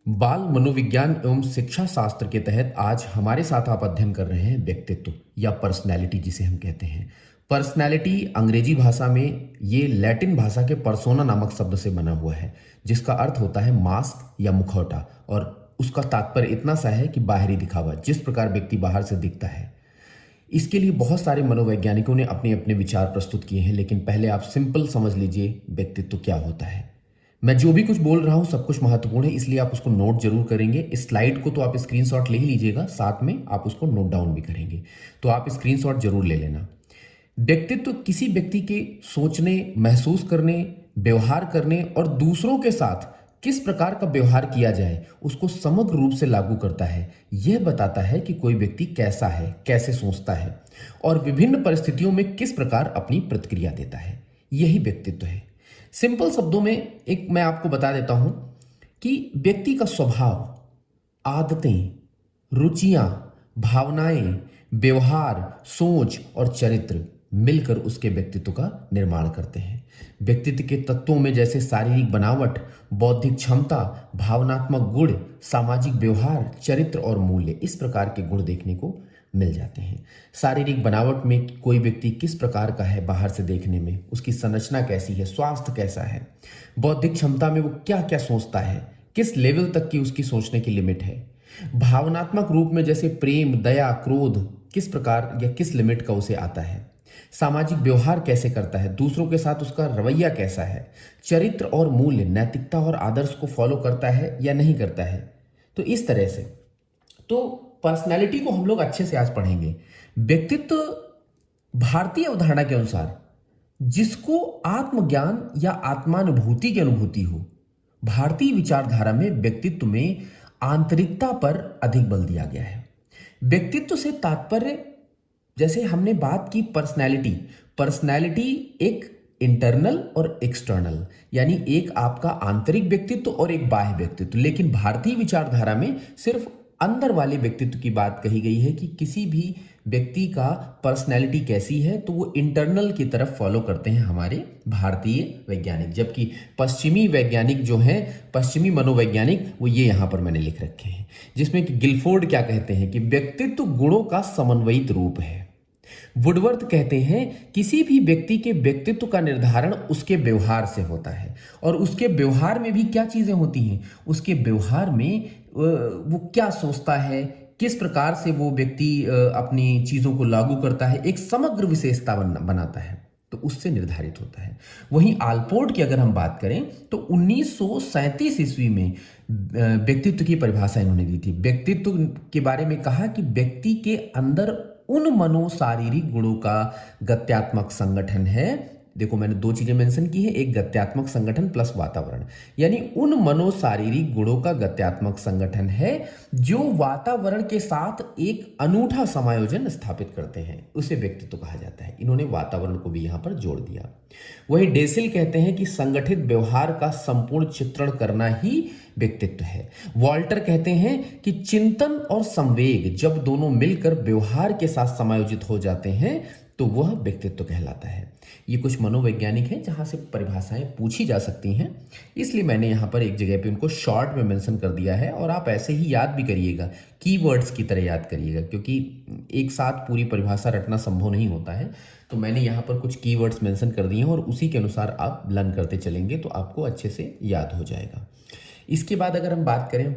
बाल मनोविज्ञान एवं शिक्षा शास्त्र के तहत आज हमारे साथ आप अध्ययन कर रहे हैं व्यक्तित्व या पर्सनैलिटी जिसे हम कहते हैं। पर्सनैलिटी अंग्रेजी भाषा में ये लैटिन भाषा के पर्सोना नामक शब्द से बना हुआ है, जिसका अर्थ होता है मास्क या मुखौटा, और उसका तात्पर्य इतना सा है कि बाहरी दिखावा, जिस प्रकार व्यक्ति बाहर से दिखता है। इसके लिए बहुत सारे मनोवैज्ञानिकों ने अपने अपने विचार प्रस्तुत किए हैं, लेकिन पहले आप सिंपल समझ लीजिए व्यक्तित्व क्या होता है। मैं जो भी कुछ बोल रहा हूं सब कुछ महत्वपूर्ण है, इसलिए आप उसको नोट जरूर करेंगे। इस स्लाइड को तो आप स्क्रीनशॉट ले ही लीजिएगा, साथ में आप उसको नोट डाउन भी करेंगे, तो आप स्क्रीनशॉट जरूर ले लेना। व्यक्तित्व किसी व्यक्ति के सोचने, महसूस करने, व्यवहार करने और दूसरों के साथ किस प्रकार का व्यवहार किया जाए उसको समग्र रूप से लागू करता है। यह बताता है कि कोई व्यक्ति कैसा है, कैसे सोचता है और विभिन्न परिस्थितियों में किस प्रकार अपनी प्रतिक्रिया देता है। यही व्यक्तित्व है। सिंपल शब्दों में एक मैं आपको बता देता हूं कि व्यक्ति का स्वभाव, आदतें, रुचियां, भावनाएं, व्यवहार, सोच और चरित्र मिलकर उसके व्यक्तित्व का निर्माण करते हैं। व्यक्तित्व के तत्वों में जैसे शारीरिक बनावट, बौद्धिक क्षमता, भावनात्मक गुण, सामाजिक व्यवहार, चरित्र और मूल्य, इस प्रकार के गुण देखने को मिल जाते हैं। शारीरिक बनावट में कोई व्यक्ति किस प्रकार का है बाहर से देखने में, उसकी संरचना कैसी है, स्वास्थ्य कैसा है, बौद्धिक क्षमता में वो क्या क्या सोचता है, किस लेवल तक की उसकी सोचने की लिमिट है, भावनात्मक रूप में जैसे प्रेम, दया, क्रोध किस प्रकार या किस लिमिट का उसे आता है, सामाजिक व्यवहार कैसे करता है, दूसरों के साथ उसका रवैया कैसा है, चरित्र और मूल्य, नैतिकता और आदर्श को फॉलो करता है या नहीं करता है। तो इस तरह से तो पर्सनालिटी को हम लोग अच्छे से आज पढ़ेंगे। व्यक्तित्व भारतीय अवधारणा के अनुसार जिसको आत्मज्ञान या आत्मानुभूति की अनुभूति हो, भारतीय विचारधारा में व्यक्तित्व में आंतरिकता पर अधिक बल दिया गया है। व्यक्तित्व से तात्पर्य, जैसे हमने बात की पर्सनैलिटी, पर्सनैलिटी एक इंटरनल और एक्सटर्नल, यानी एक आपका आंतरिक व्यक्तित्व और एक बाह्य व्यक्तित्व, लेकिन भारतीय विचारधारा में सिर्फ अंदर वाले व्यक्तित्व की बात कही गई है कि किसी भी व्यक्ति का पर्सनैलिटी कैसी है तो वो इंटरनल की तरफ फॉलो करते हैं हमारे भारतीय वैज्ञानिक, जबकि पश्चिमी वैज्ञानिक जो हैं, पश्चिमी मनोवैज्ञानिक, वो ये यहाँ पर मैंने लिख रखे हैं, जिसमें कि गिलफोर्ड क्या कहते हैं कि व्यक्तित्व गुणों का समन्वयित रूप है। वुडवर्थ कहते हैं किसी भी व्यक्ति के व्यक्तित्व का निर्धारण उसके व्यवहार से होता है, और उसके व्यवहार में भी क्या चीजें होती हैं, उसके व्यवहार में वो क्या सोचता है, किस प्रकार से वो व्यक्ति अपनी चीजों को लागू करता है, एक समग्र विशेषता बनाता है, तो उससे निर्धारित होता है। वहीं आलपोर्ट की अगर हम बात करें तो 1937 ईस्वी में व्यक्तित्व की परिभाषा इन्होंने दी थी। व्यक्तित्व के बारे में कहा कि व्यक्ति के अंदर उन मनोशारीरिक गुणों का गत्यात्मक संगठन है। देखो मैंने दो चीजें मेंशन की है, एक गत्यात्मक संगठन प्लस वातावरण, यानी उन मनोशारीरिक गुणों का गत्यात्मक संगठन है जो वातावरण के साथ एक अनूठा समायोजन स्थापित करते हैं, उसे व्यक्तित्व कहा जाता है। इन्होंने वातावरण को भी यहां पर जोड़ दिया। वही डेसिल कहते हैं कि संगठित व्यवहार का संपूर्ण चित्रण करना ही व्यक्तित्व है। वॉल्टर कहते हैं कि चिंतन और संवेग जब दोनों मिलकर व्यवहार के साथ समायोजित हो जाते हैं तो वह व्यक्तित्व कहलाता है। ये कुछ मनोवैज्ञानिक हैं जहां से परिभाषाएं पूछी जा सकती हैं, इसलिए मैंने यहां पर एक जगह पे उनको शॉर्ट में मेंशन कर दिया है, और आप ऐसे ही याद भी करिएगा, कीवर्ड्स की तरह याद करिएगा, क्योंकि एक साथ पूरी परिभाषा रटना संभव नहीं होता है। तो मैंने यहाँ पर कुछ कीवर्ड्स मेंशन कर दिए हैं और उसी के अनुसार आप लर्न करते चलेंगे तो आपको अच्छे से याद हो जाएगा। इसके बाद अगर हम बात करें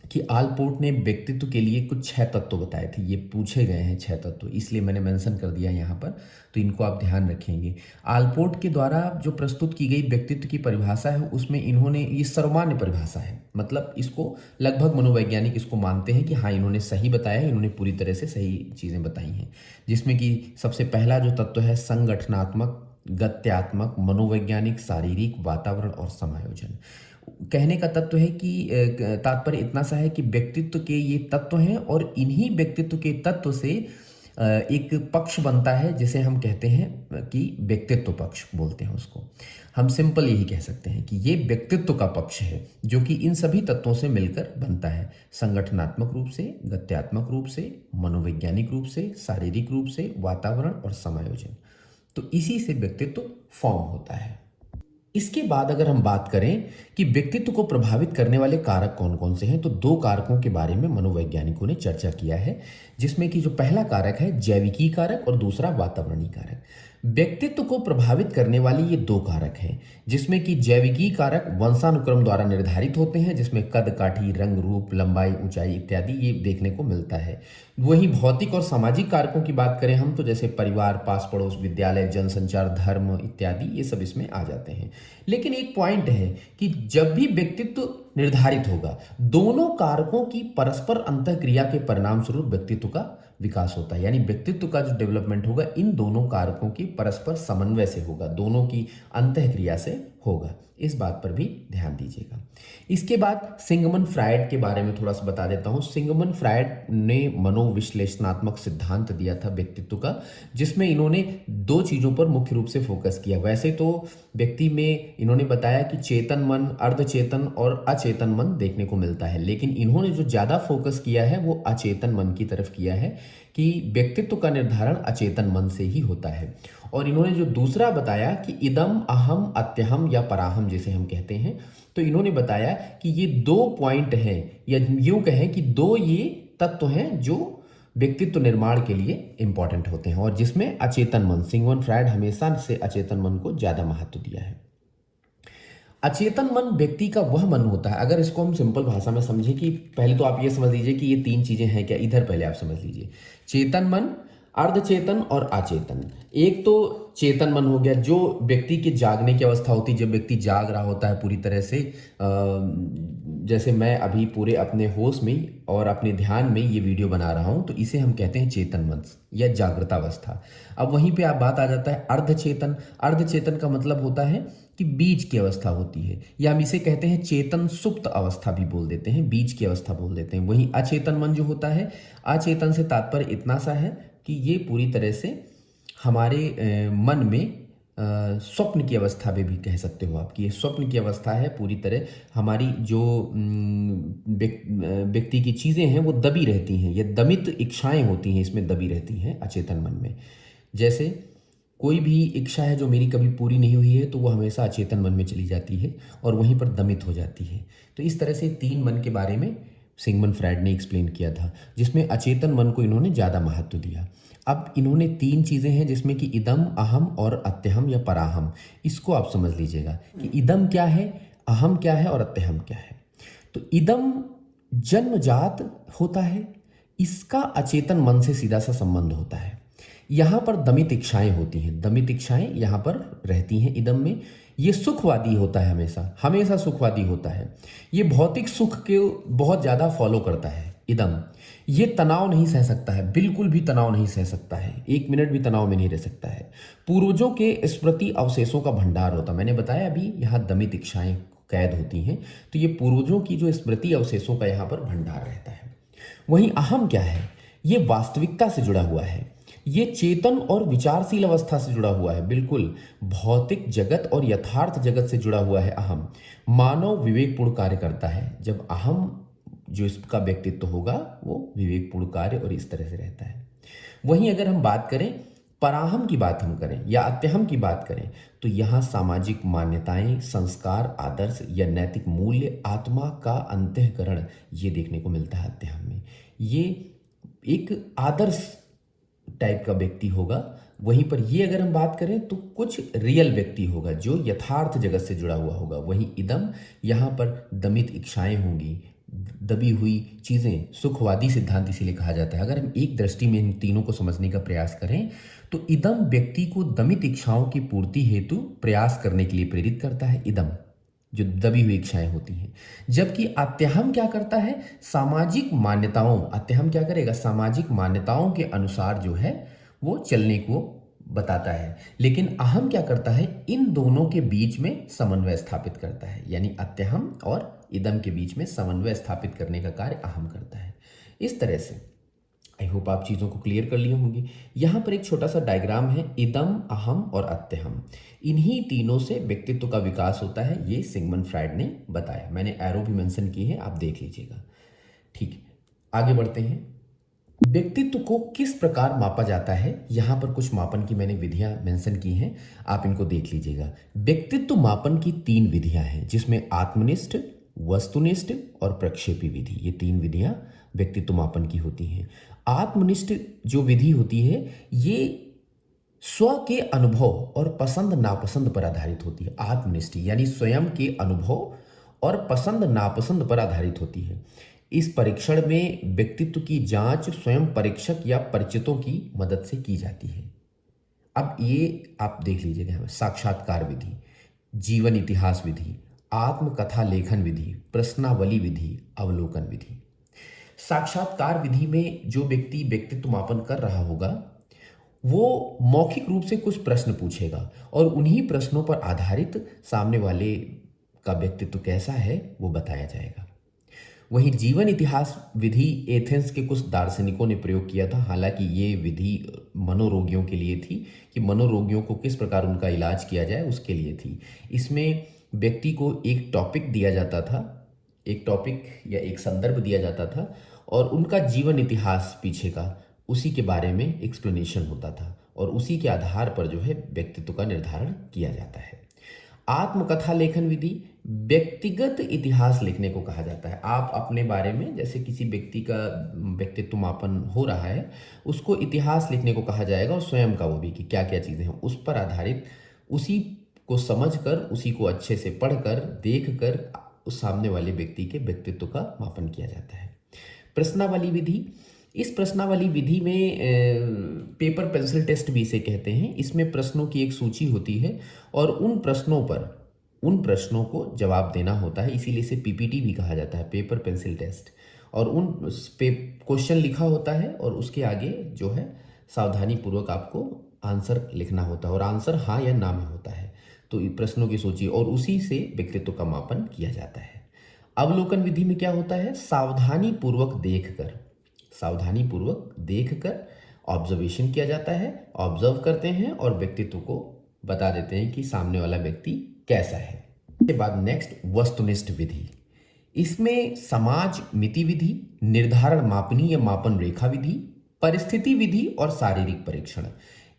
कि आलपोर्ट ने व्यक्तित्व के लिए कुछ 6 तत्व बताए थे, ये पूछे गए हैं 6 तत्व, इसलिए मैंने मेंशन कर दिया यहाँ पर, तो इनको आप ध्यान रखेंगे। आलपोर्ट के द्वारा जो प्रस्तुत की गई व्यक्तित्व की परिभाषा है उसमें इन्होंने, ये सर्वमान्य परिभाषा है, मतलब इसको लगभग मनोवैज्ञानिक इसको मानते हैं कि हाँ इन्होंने सही बताया है, इन्होंने पूरी तरह से सही चीज़ें बताई हैं। जिसमें कि सबसे पहला जो तत्व है संगठनात्मक, गत्यात्मक, मनोवैज्ञानिक, शारीरिक, वातावरण और समायोजन। कहने का तत्व है कि तात्पर्य इतना सा है कि व्यक्तित्व के ये तत्व हैं और इन्हीं व्यक्तित्व के तत्व से एक पक्ष बनता है जिसे हम कहते हैं कि व्यक्तित्व पक्ष बोलते हैं उसको। हम सिंपल यही कह सकते हैं कि ये व्यक्तित्व का पक्ष है जो कि इन सभी तत्वों से मिलकर बनता है, संगठनात्मक रूप से, गत्यात्मक रूप से, मनोवैज्ञानिक रूप से, शारीरिक रूप से, वातावरण और समायोजन। तो इसी से व्यक्तित्व फॉर्म होता है। इसके बाद अगर हम बात करें कि व्यक्तित्व को प्रभावित करने वाले कारक कौन कौन से हैं, तो दो कारकों के बारे में मनोवैज्ञानिकों ने चर्चा किया है, जिसमें कि जो पहला कारक है जैविकी कारक और दूसरा वातावरणीय कारक। व्यक्तित्व को प्रभावित करने वाले ये दो कारक हैं, जिसमें कि जैविकी कारक वंशानुक्रम द्वारा निर्धारित होते हैं, जिसमें कद काठी, रंग, रूप, लंबाई, ऊंचाई इत्यादि ये देखने को मिलता है। वहीं भौतिक और सामाजिक कारकों की बात करें हम, तो जैसे परिवार, पास पड़ोस, विद्यालय, जनसंचार, धर्म इत्यादि ये सब इसमें आ जाते हैं। लेकिन एक पॉइंट है कि जब भी व्यक्तित्व निर्धारित होगा, दोनों कारकों की परस्पर अंतःक्रिया के परिणाम स्वरूप व्यक्तित्व का विकास होता है। यानी व्यक्तित्व का जो डेवलपमेंट होगा इन दोनों कारकों की परस्पर समन्वय से होगा, दोनों की अंतःक्रिया से होगा। इस बात पर भी ध्यान दीजिएगा। इसके बाद सिगमंड फ्रायड के बारे में थोड़ा सा बता देता हूं। सिगमंड फ्रायड ने मनोविश्लेषणात्मक सिद्धांत दिया था व्यक्तित्व का, जिसमें इन्होंने दो चीजों पर मुख्य रूप से फोकस किया। वैसे तो व्यक्ति में इन्होंने बताया कि चेतन मन, अर्धचेतन और अचेतन मन देखने को मिलता है, लेकिन इन्होंने जो ज्यादा फोकस किया है वो अचेतन मन की तरफ किया है कि व्यक्तित्व का निर्धारण अचेतन मन से ही होता है। और इन्होंने जो दूसरा बताया कि इदम, अहम, अत्यहम या पराहम जिसे हम कहते हैं, तो इन्होंने बताया कि ये दो पॉइंट हैं, या यूं कहें कि दो ये तत्व हैं जो व्यक्तित्व निर्माण के लिए इंपॉर्टेंट होते हैं, और जिसमें अचेतन मन, सिगमंड फ्रायड हमेशा से अचेतन मन को ज्यादा महत्व दिया है। अचेतन मन व्यक्ति का वह मन होता है, अगर इसको हम सिंपल भाषा में समझें कि पहले तो आप ये समझ लीजिए कि ये तीन चीजें हैं क्या, इधर पहले आप समझ लीजिए। चेतन मन, अर्धचेतन और अचेतन। एक तो चेतन मन हो गया जो व्यक्ति के जागने की अवस्था होती है, जब व्यक्ति जाग रहा होता है पूरी तरह से, जैसे मैं अभी पूरे अपने होश में और अपने ध्यान में ये वीडियो बना रहा हूं, तो इसे हम कहते हैं चेतन मन या जागृतावस्था। अब वहीं पे आप बात आ जाता है अर्धचेतन। अर्धचेतन का मतलब होता है कि बीच की अवस्था होती है, या हम इसे कहते हैं चेतन सुप्त अवस्था भी बोल देते हैं, बीच की अवस्था बोल देते हैं। वहीं अचेतन मन जो होता है, अचेतन से तात्पर्य इतना सा है कि ये पूरी तरह से हमारे मन में स्वप्न की अवस्था में भी कह सकते हो आप कि ये स्वप्न की अवस्था है। पूरी तरह हमारी जो व्यक्ति की चीज़ें हैं वो दबी रहती हैं, ये दमित इच्छाएं होती हैं, इसमें दबी रहती हैं अचेतन मन में। जैसे कोई भी इच्छा है जो मेरी कभी पूरी नहीं हुई है, तो वो हमेशा अचेतन मन में चली जाती है और वहीं पर दमित हो जाती है। तो इस तरह से तीन मन के बारे में सिगमंड फ्रायड ने एक्सप्लेन किया था, जिसमें अचेतन मन को इन्होंने ज़्यादा महत्व दिया। अब इन्होंने तीन चीज़ें हैं जिसमें कि इदम, अहम और अत्यहम या पराहम, इसको आप समझ लीजिएगा कि इदम क्या है, अहम क्या है और अत्यहम क्या है। तो इदम जन्मजात होता है, इसका अचेतन मन से सीधा सा संबंध होता है। यहाँ पर दमित इच्छाएं होती हैं, दमित इच्छाएं यहाँ पर रहती हैं इदम में। ये सुखवादी होता है, हमेशा हमेशा सुखवादी होता है। ये भौतिक सुख के बहुत ज़्यादा फॉलो करता है इदम। ये तनाव नहीं सह सकता है, बिल्कुल भी तनाव नहीं सह सकता है, एक मिनट भी तनाव में नहीं रह सकता है। पूर्वजों के स्मृति अवशेषों का भंडार होता है। मैंने बताया अभी यहाँ दमित इच्छाएं कैद होती हैं, तो ये पूर्वजों की जो स्मृति अवशेषों का यहाँ पर भंडार रहता है। वहीं अहम क्या है, ये वास्तविकता से जुड़ा हुआ है, ये चेतन और विचारशील अवस्था से जुड़ा हुआ है, बिल्कुल भौतिक जगत और यथार्थ जगत से जुड़ा हुआ है अहम। मानव विवेकपूर्ण कार्य करता है। जब अहम जो इसका व्यक्तित्व होगा वो विवेकपूर्ण कार्य और इस तरह से रहता है। वहीं अगर हम बात करें पराहम की बात हम करें या अत्यहम की बात करें, तो यहाँ सामाजिक मान्यताएं, संस्कार, आदर्श या नैतिक मूल्य, आत्मा का अंतःकरण ये देखने को मिलता है अत्यहम में। ये एक आदर्श टाइप का व्यक्ति होगा। वहीं पर ये अगर हम बात करें तो कुछ रियल व्यक्ति होगा जो यथार्थ जगत से जुड़ा हुआ होगा। वहीं इदम, यहाँ पर दमित इच्छाएं होंगी, दबी हुई चीज़ें, सुखवादी सिद्धांत इसीलिए कहा जाता है। अगर हम एक दृष्टि में इन तीनों को समझने का प्रयास करें तो इदम व्यक्ति को दमित इच्छाओं की पूर्ति हेतु प्रयास करने के लिए प्रेरित करता है, इदम जो दबी हुई इच्छाएं होती हैं। जबकि अत्यहम क्या करता है, सामाजिक मान्यताओं, अत्यहम क्या करेगा, सामाजिक मान्यताओं के अनुसार जो है वो चलने को बताता है। लेकिन अहम क्या करता है, इन दोनों के बीच में समन्वय स्थापित करता है। यानी अत्यहम और इदम के बीच में समन्वय स्थापित करने का कार्य अहम करता है। इस तरह से आई होप आप चीज़ों को क्लियर कर लिए होंगे। यहाँ पर एक छोटा सा डायग्राम है, इदम, अहम और अत्यहम, इन्हीं तीनों से व्यक्तित्व का विकास होता है, ये सिगमंड फ्रायड ने बताया। मैंने एरो भी मेंशन की है, आप देख लीजिएगा। ठीक है, आगे बढ़ते हैं। व्यक्तित्व को किस प्रकार मापा जाता है, यहाँ पर कुछ मापन की मैंने विधियां मेंशन की हैं, आप इनको देख लीजिएगा। व्यक्तित्व मापन की 3 विधियां हैं, जिसमें आत्मनिष्ठ, वस्तुनिष्ठ और प्रक्षेपी विधि, ये 3 विधियां व्यक्तित्व मापन की होती हैं। आत्मनिष्ठ जो विधि होती है ये स्व के अनुभव और पसंद नापसंद पर आधारित होती है। आत्मनिष्ठ यानी स्वयं के अनुभव और पसंद नापसंद पर आधारित होती है। इस परीक्षण में व्यक्तित्व की जांच स्वयं परीक्षक या परिचितों की मदद से की जाती है। अब ये आप देख लीजिएगा, साक्षात्कार विधि, जीवन इतिहास विधि, आत्मकथा लेखन विधि, प्रश्नावली विधि, अवलोकन विधि। साक्षात्कार विधि में जो व्यक्ति व्यक्तित्व मापन कर रहा होगा वो मौखिक रूप से कुछ प्रश्न पूछेगा और उन्हीं प्रश्नों पर आधारित सामने वाले का व्यक्तित्व कैसा है वो बताया जाएगा। वहीं जीवन इतिहास विधि एथेंस के कुछ दार्शनिकों ने प्रयोग किया था। हालांकि ये विधि मनोरोगियों के लिए थी कि मनोरोगियों को किस प्रकार उनका इलाज किया जाए उसके लिए थी। इसमें व्यक्ति को एक टॉपिक दिया जाता था, एक टॉपिक या एक संदर्भ दिया जाता था और उनका जीवन इतिहास पीछे का उसी के बारे में एक्सप्लेनेशन होता था और उसी के आधार पर जो है व्यक्तित्व का निर्धारण किया जाता है। आत्मकथा लेखन विधि व्यक्तिगत इतिहास लिखने को कहा जाता है। आप अपने बारे में, जैसे किसी व्यक्ति का व्यक्तित्व मापन हो रहा है, उसको इतिहास लिखने को कहा जाएगा और स्वयं का वो भी कि क्या क्या चीज़ें हैं उस पर आधारित, उसी को समझकर, उसी को अच्छे से पढ़कर, देखकर उस सामने वाले व्यक्ति के व्यक्तित्व का मापन किया जाता है। प्रश्नावली विधि, इस प्रश्नावली विधि में पेपर पेंसिल टेस्ट भी इसे कहते हैं। इसमें प्रश्नों की एक सूची होती है और उन प्रश्नों को जवाब देना होता है, इसीलिए इसे पीपीटी भी कहा जाता है, पेपर पेंसिल टेस्ट। और उन पे क्वेश्चन लिखा होता है और उसके आगे जो है सावधानी पूर्वक आपको आंसर लिखना होता है और आंसर हाँ या ना में होता है। तो प्रश्नों की सूची और उसी से व्यक्तित्व का मापन किया जाता है। अवलोकन विधि में क्या होता है, सावधानी पूर्वक देखकर ऑब्जर्वेशन किया जाता है, ऑब्जर्व करते हैं और व्यक्तित्व को बता देते हैं कि सामने वाला व्यक्ति कैसा है। इसके बाद नेक्स्ट वस्तुनिष्ठ विधि, इसमें समाज मिति विधि, निर्धारण मापनी या मापन रेखा विधि, परिस्थिति विधि और शारीरिक परीक्षण,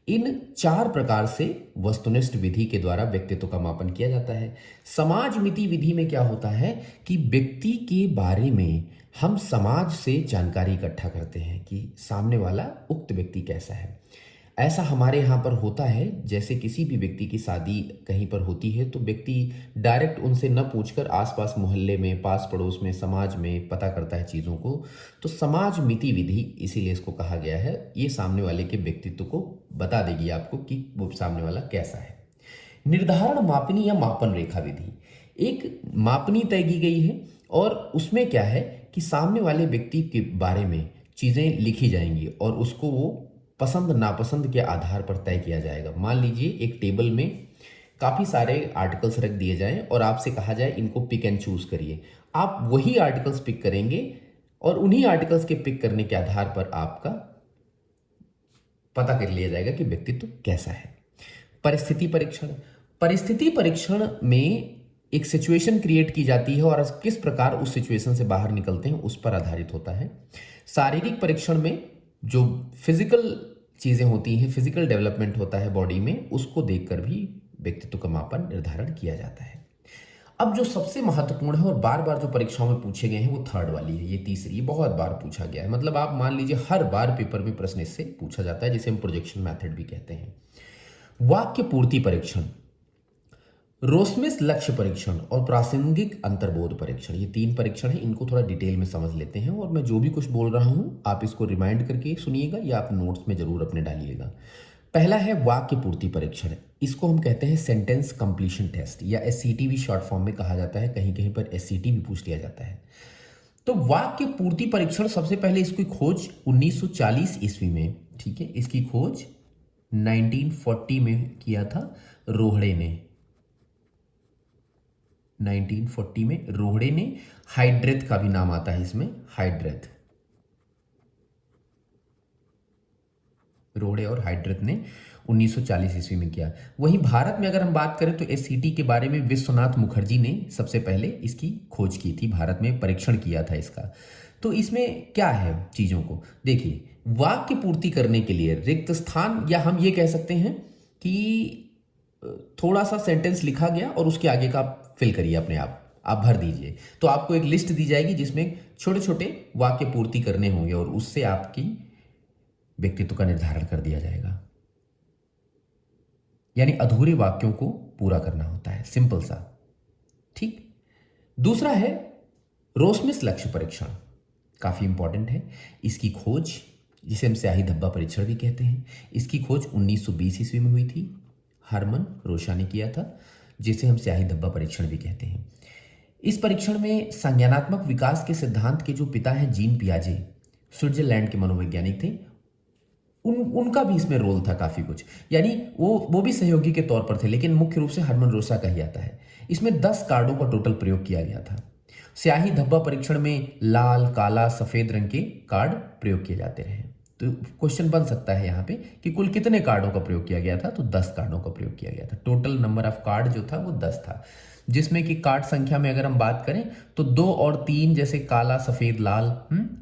इन 4 प्रकार से वस्तुनिष्ठ विधि के द्वारा व्यक्तित्व का मापन किया जाता है। समाज मिति विधि में क्या होता है कि व्यक्ति के बारे में हम समाज से जानकारी इकट्ठा करते हैं कि सामने वाला उक्त व्यक्ति कैसा है। ऐसा हमारे यहाँ पर होता है, जैसे किसी भी व्यक्ति की शादी कहीं पर होती है तो व्यक्ति डायरेक्ट उनसे न पूछकर आसपास मोहल्ले में, पास पड़ोस में, समाज में पता करता है चीज़ों को। तो समाज मिति विधि इसीलिए इसको कहा गया है, ये सामने वाले के व्यक्तित्व को बता देगी आपको कि वो सामने वाला कैसा है। निर्धारण मापनी या मापन रेखा विधि, एक मापनी तय की गई है और उसमें क्या है कि सामने वाले व्यक्ति के बारे में चीज़ें लिखी जाएंगी और उसको वो पसंद नापसंद के आधार पर तय किया जाएगा। मान लीजिए एक टेबल में काफ़ी सारे आर्टिकल्स रख दिए जाएं और आपसे कहा जाए इनको पिक एंड चूज करिए। आप वही आर्टिकल्स पिक करेंगे और उन्हीं आर्टिकल्स के पिक करने के आधार पर आपका पता कर लिया जाएगा कि व्यक्तित्व कैसा है। परिस्थिति परीक्षण में एक सिचुएशन क्रिएट की जाती है और किस प्रकार उस सिचुएशन से बाहर निकलते हैं उस पर आधारित होता है। शारीरिक परीक्षण में जो फिजिकल चीज़ें होती हैं, फिजिकल डेवलपमेंट होता है बॉडी में, उसको देखकर भी व्यक्तित्व का मापन निर्धारण किया जाता है। अब जो सबसे महत्वपूर्ण है और बार बार जो परीक्षाओं में पूछे गए हैं वो थर्ड वाली है, ये तीसरी बहुत बार पूछा गया है। मतलब आप मान लीजिए हर बार पेपर में प्रश्न इससे पूछा जाता है, जिसे हम प्रोजेक्शन मेथड भी कहते हैं। वाक्य पूर्ति परीक्षण, रोस्मिस लक्ष्य परीक्षण और प्रासंगिक अंतर्बोध परीक्षण, ये 3 परीक्षण है। इनको थोड़ा डिटेल में समझ लेते हैं और मैं जो भी कुछ बोल रहा हूं आप इसको रिमाइंड करके सुनिएगा या आप नोट्स में जरूर अपने डालिएगा। पहला है वाक्य पूर्ति परीक्षण, इसको हम कहते हैं सेंटेंस कंप्लीशन टेस्ट या एससीटी भी शॉर्ट फॉर्म में कहा जाता है, कहीं कहीं पर एससीटी भी पूछ लिया जाता है। तो वाक्य पूर्ति परीक्षण सबसे पहले इसकी खोज 1940 ईस्वी में, ठीक है, इसकी खोज 1940 में किया था रोहड़े ने, 1940 में रोहड़े ने। हाइड्रेथ का भी नाम आता है इसमें, हाइड्रेथ, रोहड़े और हाइड्रेथ ने 1940 ईस्वी में किया। वहीं भारत में अगर हम बात करें तो एससीटी के बारे में विश्वनाथ मुखर्जी ने सबसे पहले इसकी खोज की थी, भारत में परीक्षण किया था इसका। तो इसमें क्या है चीज़ों को देखिए, वाक्य पूर्ति करने के लिए रिक्त स्थान, या हम ये कह सकते हैं कि थोड़ा सा सेंटेंस लिखा गया और उसके आगे का आप फिल करिए, अपने आप भर दीजिए। तो आपको एक लिस्ट दी जाएगी जिसमें छोटे छोटे वाक्य पूर्ति करने होंगे और उससे आपकी व्यक्तित्व का निर्धारण कर दिया जाएगा। यानी अधूरे वाक्यों को पूरा करना होता है, सिंपल सा। ठीक। दूसरा है रोस्मिस लक्ष्य परीक्षण, काफी इंपॉर्टेंट है। इसकी खोज, जिसे हम स्याही धब्बा परीक्षण भी कहते हैं, इसकी खोज 1920 ईस्वी में हुई थी। हरमन रोशा ने किया था, जिसे हम स्याही धब्बा परीक्षण भी कहते हैं। इस परीक्षण में संज्ञानात्मक विकास के सिद्धांत के जो पिता हैं जीन पियाजे, स्विट्जरलैंड के मनोवैज्ञानिक थे, उनका भी इसमें रोल था काफी कुछ। यानी वो भी सहयोगी के तौर पर थे, लेकिन मुख्य रूप से हरमन रोसा का ही आता है। इसमें 10 कार्डों का टोटल प्रयोग किया गया था। स्याही धब्बा परीक्षण में लाल, काला, सफेद रंग के कार्ड प्रयोग किए जाते रहे। तो क्वेश्चन बन सकता है यहाँ पे कि कुल कितने कार्डों का प्रयोग किया गया था, तो 10 कार्डों का प्रयोग किया गया था। टोटल नंबर ऑफ कार्ड जो था वो 10 था, जिसमें कि कार्ड संख्या में अगर हम बात करें तो 2 और 3 जैसे काला, सफेद, लाल,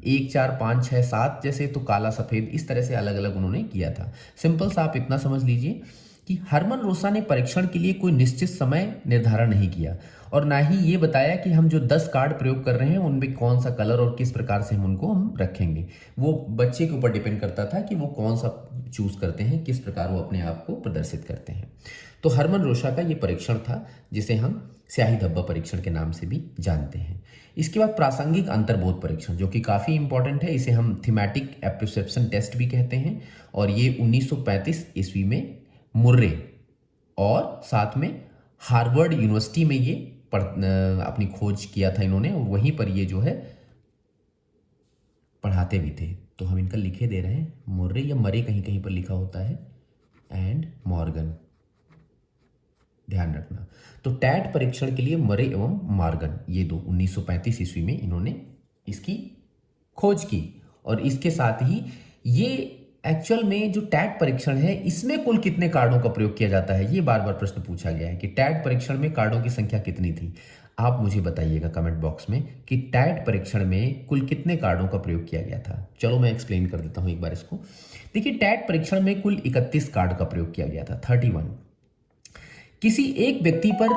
1, 4, 5, 6, 7 जैसे, तो काला, सफेद, इस तरह से अलग अलग उन्होंने किया था। सिंपल सा आप इतना समझ लीजिए कि हरमन रोसा ने परीक्षण के लिए कोई निश्चित समय निर्धारण नहीं किया और ना ही ये बताया कि हम जो 10 कार्ड प्रयोग कर रहे हैं उनमें कौन सा कलर और किस प्रकार से हम रखेंगे। वो बच्चे के ऊपर डिपेंड करता था कि वो कौन सा चूज करते हैं, किस प्रकार वो अपने आप को प्रदर्शित करते हैं। तो हरमन रोसा का ये परीक्षण था, जिसे हम स्याही धब्बा परीक्षण के नाम से भी जानते हैं। इसके बाद प्रासंगिक अंतर्बोध परीक्षण, जो कि काफ़ी इंपॉर्टेंट है, इसे हम थीमेटिक एप्रिसेप्शन टेस्ट भी कहते हैं। और ये 1935 ईस्वी में मुर्रे और साथ में हार्वर्ड यूनिवर्सिटी में ये अपनी खोज किया था इन्होंने, और वहीं पर ये जो है पढ़ाते भी थे। तो हम इनका लिखे दे रहे हैं, मुर्रे या मरे कहीं कहीं पर लिखा होता है, एंड मॉर्गन, ध्यान रखना। तो टैट परीक्षण के लिए मरे एवं मॉर्गन, ये दो 1935 ईस्वी में इन्होंने इसकी खोज की। और इसके साथ ही ये एक्चुअल में जो टैट परीक्षण है, इसमें कुल कितने कार्डों का प्रयोग किया जाता है, ये बार बार प्रश्न पूछा गया है कि टैट परीक्षण में कार्डों की संख्या कितनी थी। आप मुझे बताइएगा कमेंट बॉक्स में कि टैट परीक्षण में कुल कितने कार्डों का प्रयोग किया गया था। चलो मैं एक्सप्लेन कर देता हूं एक बार इसको। देखिए, टैट परीक्षण में कुल 31 कार्ड का प्रयोग किया गया था, 31। किसी एक व्यक्ति पर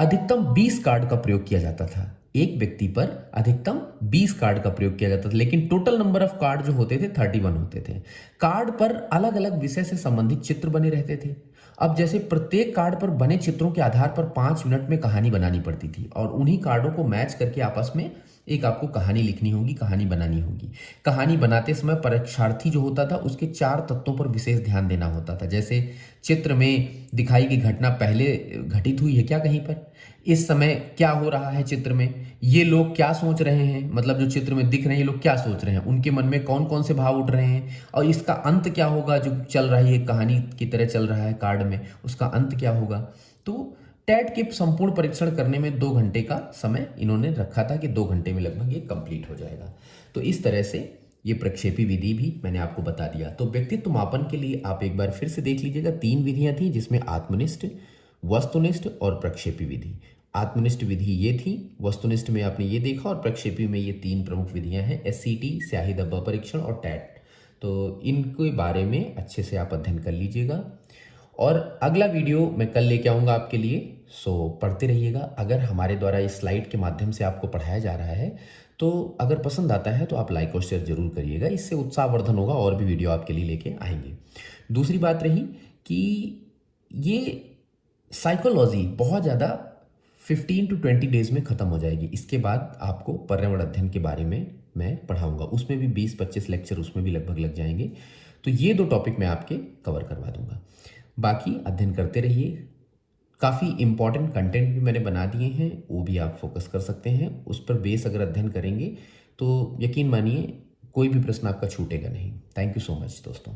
अधिकतम 20 कार्ड का प्रयोग किया जाता था, एक व्यक्ति पर अधिकतम 20 कार्ड का प्रयोग किया जाता था, लेकिन टोटल नंबर ऑफ कार्ड जो होते थे 31 होते थे। कार्ड पर अलग अलग विषय से संबंधित चित्र बने रहते थे। अब जैसे प्रत्येक कार्ड पर बने चित्रों के आधार पर 5 मिनट में कहानी बनानी पड़ती थी, और उन्हीं कार्डों को मैच करके आपस में एक आपको कहानी लिखनी होगी, कहानी बनानी होगी। कहानी बनाते समय परीक्षार्थी जो होता था उसके 4 तत्वों पर विशेष ध्यान देना होता था। जैसे चित्र में दिखाई गई घटना पहले घटित हुई है क्या कहीं पर, इस समय क्या हो रहा है चित्र में, ये लोग क्या सोच रहे हैं, मतलब जो चित्र में दिख रहे हैं ये लोग क्या सोच रहे हैं, उनके मन में कौन कौन से भाव उठ रहे हैं, और इसका अंत क्या होगा, जो चल रहा है ये कहानी की तरह चल रहा है कार्ड में, उसका अंत क्या होगा। तो टैट के संपूर्ण परीक्षण करने में 2 घंटे का समय इन्होंने रखा था कि 2 घंटे में लगभग ये कंप्लीट हो जाएगा। तो इस तरह से ये प्रक्षेपी विधि भी मैंने आपको बता दिया। तो व्यक्तित्व मापन के लिए आप एक बार फिर से देख लीजिएगा, 3 विधियां थी, जिसमें आत्मनिष्ठ, वस्तुनिष्ठ और प्रक्षेपी विधि। आत्मनिष्ठ विधि ये थी, वस्तुनिष्ठ में आपने ये देखा, और प्रक्षेपी में ये 3 प्रमुख विधियां हैं, SCT, स्याही धब्बा परीक्षण और टैट। तो इनके बारे में अच्छे से आप अध्ययन कर लीजिएगा, और अगला वीडियो मैं कल लेके आऊँगा आपके लिए। सो पढ़ते रहिएगा। अगर हमारे द्वारा इस स्लाइड के माध्यम से आपको पढ़ाया जा रहा है, तो अगर पसंद आता है तो आप लाइक और शेयर जरूर करिएगा, इससे उत्साहवर्धन होगा, और भी वीडियो आपके लिए लेके आएंगे। दूसरी बात रही कि ये साइकोलॉजी बहुत ज़्यादा 15 to 20 डेज में ख़त्म हो जाएगी। इसके बाद आपको पर्यावरण अध्ययन के बारे में मैं पढ़ाऊँगा, उसमें भी 20-25 लेक्चर उसमें भी लगभग लग जाएंगे। तो ये 2 टॉपिक मैं आपके कवर करवा दूंगा। बाकी अध्ययन करते रहिए। काफ़ी इंपॉर्टेंट कंटेंट भी मैंने बना दिए हैं, वो भी आप फोकस कर सकते हैं। उस पर बेस अगर अध्ययन करेंगे तो यकीन मानिए कोई भी प्रश्न आपका छूटेगा नहीं। थैंक यू सो मच दोस्तों।